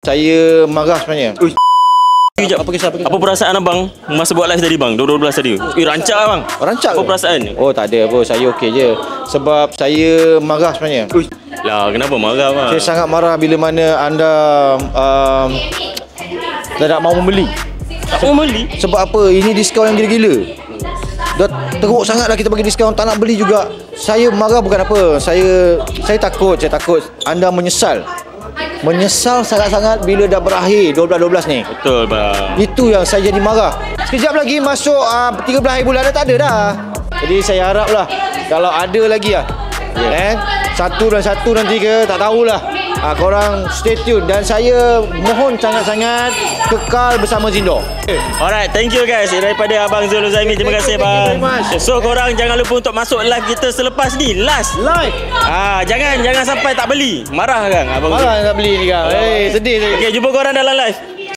Saya marah sebenarnya. Apa kisah? Apa perasaan abang masa buat live tadi bang? 12 tadi. Rancak bang. Rancak Apa ke? perasaan? Oh tak ada apa, saya okey je. Sebab saya marah sebenarnya. Lah kenapa marah bang? Saya sangat marah bila mana anda tak mau membeli. Tak mau beli? Sebab apa? Ini diskaun yang gila-gila. Dah teruk sangatlah kita bagi diskaun, tak nak beli juga. Saya marah bukan apa. Saya takut anda menyesal. Menyesal sangat-sangat bila dah berakhir 12-12 ni. Betul bang. Itu yang saya jadi marah. Sekejap lagi masuk 13 hari bulan dah tak ada dah. Jadi saya haraplah kalau ada lagi satu dan satu nanti ke tak tahulah. Korang stay tune dan saya mohon sangat-sangat kekal bersama Zindor. Alright, thank you guys daripada Abang Zul Huzaimi. Terima kasih bang. So korang jangan lupa untuk masuk live kita selepas ni, last Live. jangan sampai tak beli. Marah kan abang. Marah nak beli ni kan. Sedih. Okay, jumpa korang dalam live.